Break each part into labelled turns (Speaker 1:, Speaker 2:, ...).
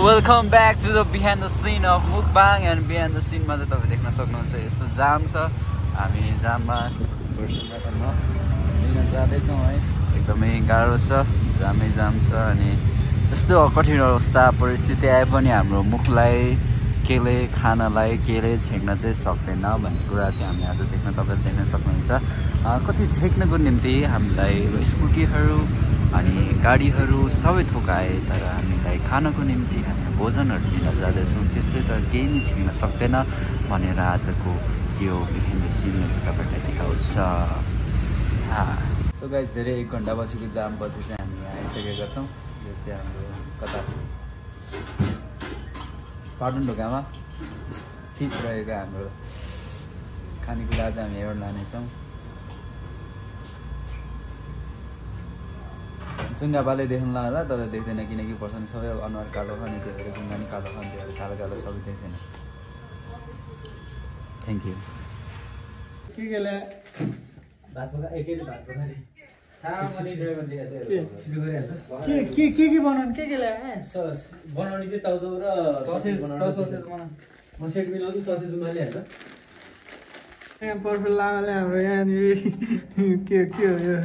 Speaker 1: Welcome back to the behind the scene of mukbang and behind the सिनमा चाहिँ तपाईँ देख्न सक्नुहुन्छ यस्तो जाम छ। हामी जाममा लिन जाँदैछौँ है, एकदमै गाह्रो छ, जामै जाम छ। अनि जस्तो कठिन अवस्था परिस्थिति आए पनि हाम्रो मुखलाई केले खानलाई केले छेक्न चाहिँ सक्दैन भन्ने कुरा चाहिँ हामी आज तपाईँले देख्न सक्नुहुन्छ। कति छेक्नको निम्ति हामीलाई स्कुटीहरू अनि गाडीहरू सबै थोकाए, तर हामीलाई खानको निम्ति हामी भोजनहरू लिन जाँदैछौँ, त्यस्तै तर केही नै छिक्न सक्दैन भनेर आजको यो बिहाइन्ड द सिनले चाहिँ तपाईँलाई देखाउँछ। सो गाइस, धेरै 1 घन्टा बसेको जामपछि चाहिँ हामी आइसकेका छौँ। यो चाहिँ हाम्रो कता पाटन ढोकामा स्थित रहेको हाम्रो खानेकुरा चाहिँ हामी हेर्न लानेछौँ। जुङ्गापाले देख्नु होला तर देख्दैन, किनकि पर्सन सबै अनुहार कालो खाने, त्यो भएर जुङ्गा नि कालो खाने, त्यो कालो कालो सबै देख्दैन। Thank you.
Speaker 2: के बनाउनु के बनाउने चाहिँ चाउचाउ र ससेज म सेट मिलाउँछु, ससेज उमालिहाल्छ।
Speaker 3: यहाँ पर्फेल लामाले हाम्रो यहाँनिर के हो यो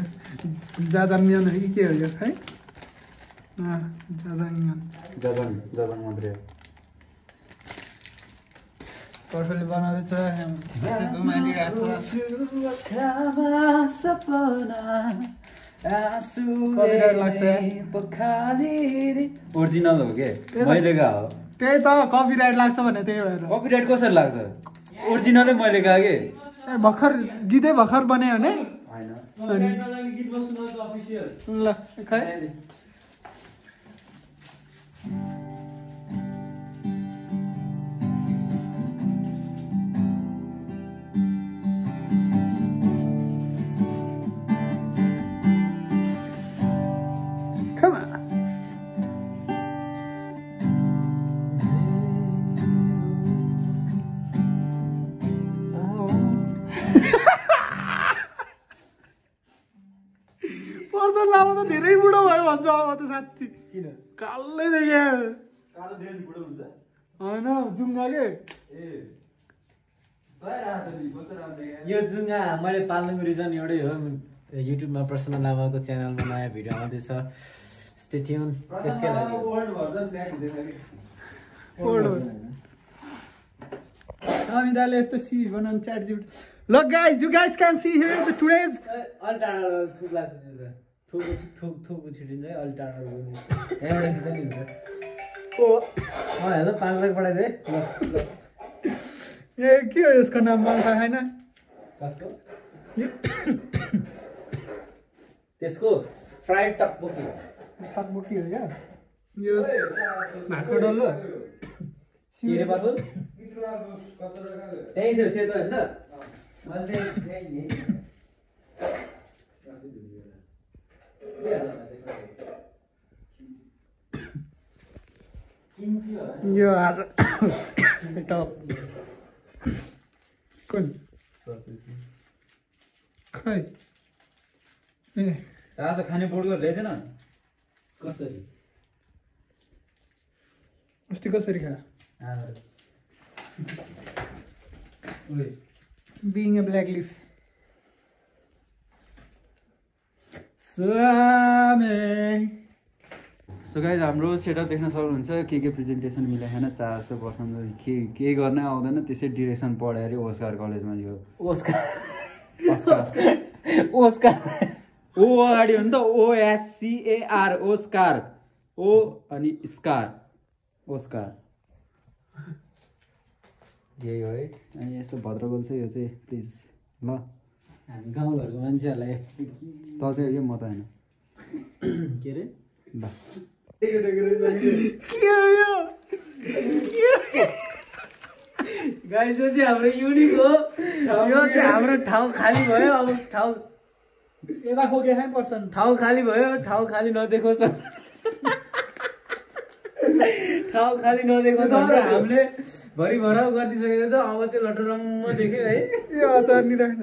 Speaker 3: जाजामियन हो कि के हो यो है?
Speaker 1: जाजाङ मन्त्री
Speaker 3: पर्फेलले बनाउँदैछ, ससेज उमालिरहेको छ।
Speaker 1: ओरिजिनल हो के? मैले गा हो
Speaker 3: त्यही त कपिराइट लाग्छ भने त्यही भएर।
Speaker 1: कपिराइट कसरी लाग्छ? ओरिजिनलै मैले गा के?
Speaker 3: भर्खर गीतै भर्खर बनायो भने
Speaker 2: गीत बस्नु अफिसियल
Speaker 3: ल खै पर्सन लामा त धेरै बुढो भयो भन्छ अब त साँच्ची।
Speaker 2: किन
Speaker 3: कालै देख्यो
Speaker 2: कालो देख्यो बुढो हुन्छ
Speaker 3: होइन जुङ्गा के
Speaker 2: यो जुङ्गा मैले पाल्नुको रिजन एउटै हो, युट्युबमा प्रसन्न लामाको च्यानलमा नयाँ भिडियो आउँदैछ, स्टे ट्युन। त्यसकै लागि
Speaker 3: अमिताले यस्तो सी बनाउनु chat जिट। Look guys, you guys can see here the today's
Speaker 2: अलि टाढा थुक लाग्छ, थुक छिटिन्छ है, अलि टाढा यहाँबाट खिच्दा नि हुन्छ। हेर्नु 5 लाख पठाइदिए ल।
Speaker 3: ए के हो यसको नाम मलाई थाहा छैन।
Speaker 2: कसको? त्यसको फ्राइड टकबोकी हो।
Speaker 3: टकबोकी हो क्या यो भाको डल्लो
Speaker 2: के रे बाबु? त्यही थियो सेतो होइन त?
Speaker 3: यो आज टप कुन खै ए
Speaker 1: आज खाने बोर्ड गरेर ल्याइदिएन?
Speaker 2: कसरी
Speaker 3: अस्ति कसरी खा? Being a black leaf.
Speaker 1: So guys, हाम्रो सेटअप देख्न सक्नुहुन्छ। के प्रेजेन्टेसन मिलाएन, 4 जस्तो पर्सन के गर्नै आउँदैन, त्यसै डिरेक्सन पढ्यो अरे ओस्कार कलेजमा। यो ओस्कार ओ अगाडि हो नि त, OSCAR ओस्कार, ओ अनि स्कार ओस्कार यही हो है। अनि यस्तो भद्रगोल चाहिँ यो चाहिँ प्लिज ल,
Speaker 2: हामी गाउँघरको मान्छेहरूलाई
Speaker 1: त चाहिँ यो म त होइन
Speaker 2: के अरे
Speaker 1: ल
Speaker 2: गाइस, यो चाहिँ हाम्रो युनिक हो। यो चाहिँ हाम्रो ठाउँ खाली भयो। अब ठाउँ
Speaker 3: यता खोके खाइ पर्छन्।
Speaker 2: ठाउँ खाली भयो, ठाउँ खाली नदेखोस्, ठाउँ खाली नदेखोस् भनेर हामीले भरि भराउ गरिदिइसकेको छ। अब चाहिँ लटरम्म देख्यो है।
Speaker 3: यो अचार नि राख्न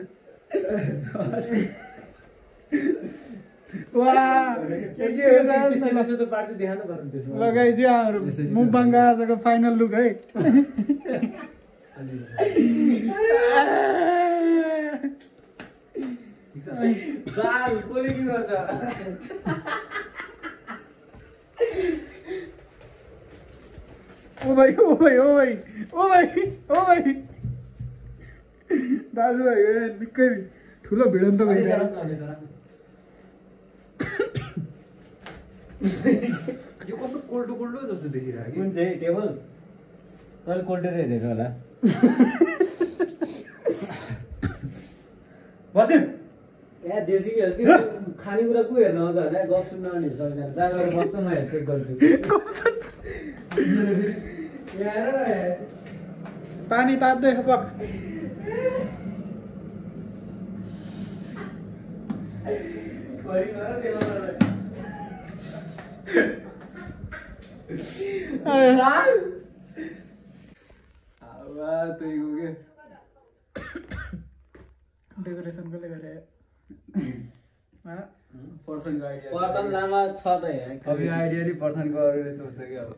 Speaker 2: त्यसो त पार्टी देखाउनु पर्यो त्यसमा
Speaker 3: लगाइदियो हाम्रो मुम्बाङको आजको फाइनल लुक है
Speaker 2: बाल कोले के गर्छ
Speaker 3: ओ भाइ दाजुभाइ निकै ठुलो भिडन्त भइरहेको
Speaker 2: यो कस्तो कोल्डो जस्तो देखिरहेको कुन चाहिँ टेबल तैँले कोल्डेर हेरेको होला बस्यो ए देउसी कि खानेकुरा को हेर्न आउँछ होला गफ सुन्न आउने सरकार जहाँ गएर बस्न म हेड चेक गर्छु
Speaker 3: पानी तात्दै पक डेकोरेसन कसले गरे
Speaker 2: पर्सनको आइडिया
Speaker 1: पर्सन लामा छ त यहाँ
Speaker 2: कवि आइडिया नि पर्सनको अरूले सोच्छ कि अब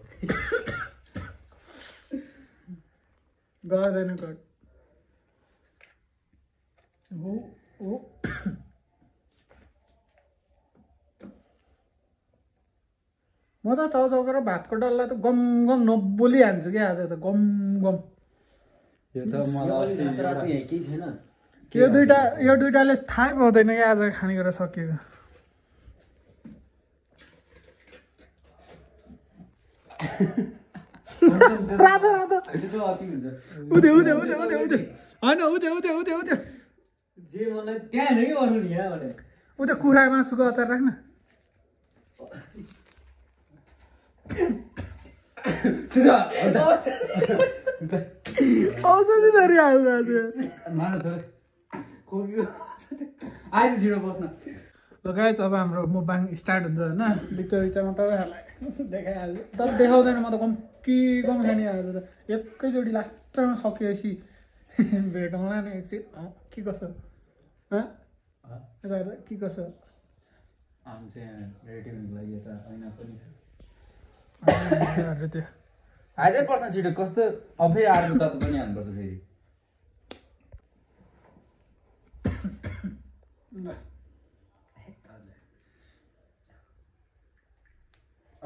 Speaker 3: गर्दैन कट ओ म त चाउचाउको र भातको डल्ला त गम गम नबोली हान्छु क्या आज त गम गम
Speaker 2: यो त मलाई अस्ति केही छैन
Speaker 3: यो दुइटाले थाहा पाउँदैन क्या आज खानेकुरा सकिएको रातो रातो उदे
Speaker 2: जे मलाई त्यहाँ नै गर्नु नि यहाँ भने
Speaker 3: उता कुखुरा मासुको अचार राख्न औषधि धरी आउनु आज
Speaker 2: आइज छिटो बस्न
Speaker 3: ल गाइस अब हाम्रो मुम्बाङ स्टार्ट हुन्छ होइन बिचमा तपाईँहरूलाई देखाइहाल्यो तर देखाउँदैन म त कम्ती कम खाने आज त एकैचोटि लास्टमा सकिएपछि भेटौँला नि एकछिन के कसो के कसो
Speaker 2: हामी चाहिँ रेडी हुनुको लागि यता ऐना पनि छ
Speaker 3: त्यो
Speaker 2: आजै पर्छ छिटो कस्तो अब फेरि अर्को तत्त्व पनि हाल्नुपर्छ फेरि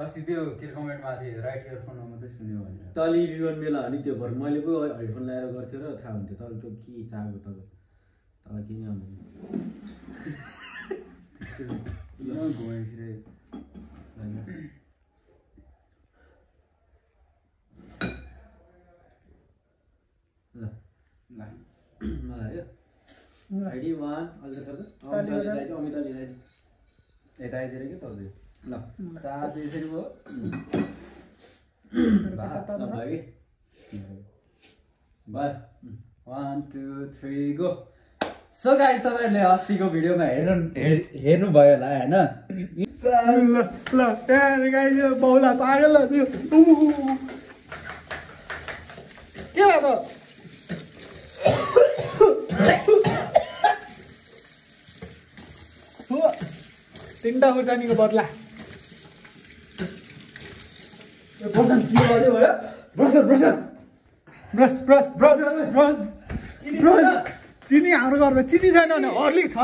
Speaker 2: अस्ति त्यो के कमेन्टमा थियो राइट इयरफोनमा मात्रै सुन्यो भनेर
Speaker 1: तली रिबन मेला हो नि त्यो भर मैले पो हेडफोन लगाएर गर्थ्यो र थाहा हुन्थ्यो तल त के चाहेको तल किन
Speaker 2: घुमाइफिरे ल मलाई यो आइडी 1 अल्ल सर्दा अमिताले यता आइदिएर के तल ल चार्ज यसरी भयो भयो 1 2 3 गो सो गाइस तपाईहरुले अस्तिको भिडियोमा हेर्नु भयो होला हैन
Speaker 3: ल गाइस बहुला पागल त्यो के भयो तीनटा खुर्सानीको बदला चिनी हाम्रो घरमा चिनी छैन भने हर्लिक्स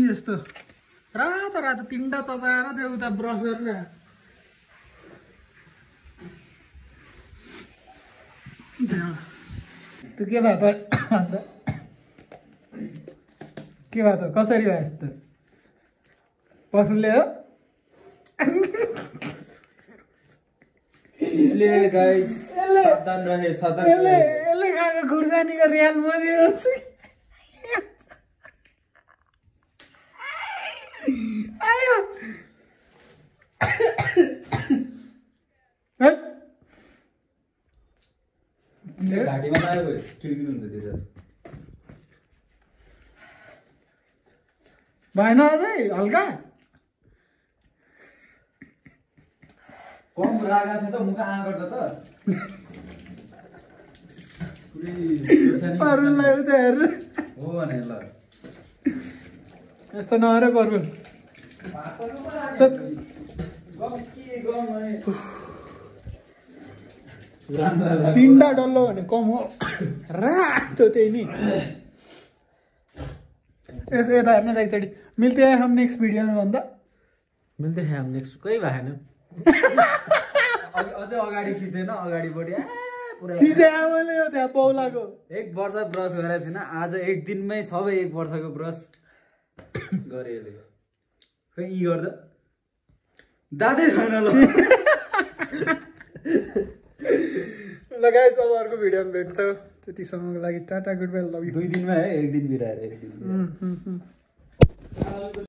Speaker 3: यस्तो रातो रातो तीनटा चपाएर त्यो उता ब्रस गरेर त्यो के भयो त कसरी भयो यस्तो पशुले हो
Speaker 2: इसलिए गाइस सावधान रहे सतर्क रहे
Speaker 3: यसले खाएको खुर्सानीको रियाल म दिन्छु आयो
Speaker 2: घाटीमा लाग्यो किलकिल हुन्छ त्यो
Speaker 3: भएन अझै हल्का
Speaker 2: कम रागा थियो त मुख आँ गर्दा त
Speaker 3: पारुललाई उता हेरेर
Speaker 1: हो भने ल
Speaker 3: यस्तो नहरे पारुल तिनवटा डल्लो भने कम हो रातो त्यही नि यता हेर्न त एकचोटि मिल्ते हैं हम नेक्स्ट भिडियोमा भन्दा
Speaker 2: मिल्दै हैं हम नेक्स्ट कोही भएन अझै अगाडि खिचेन अगाडिपट्टि पुरा
Speaker 3: खिचे आमाले हो त्यहाँ पौलाको
Speaker 2: 1 वर्ष ब्रस गरेको थिएन आज एक दिनमै सबै 1 वर्षको ब्रस गरे यसले खै यी गर्दा दादै छैन ल
Speaker 3: गाइस अब अर्को भिडियोमा भेट्छौँ त्यतिसम्मको लागि tata good by love you
Speaker 2: 2 दिनमा है एक दिन बिराएर एक दिन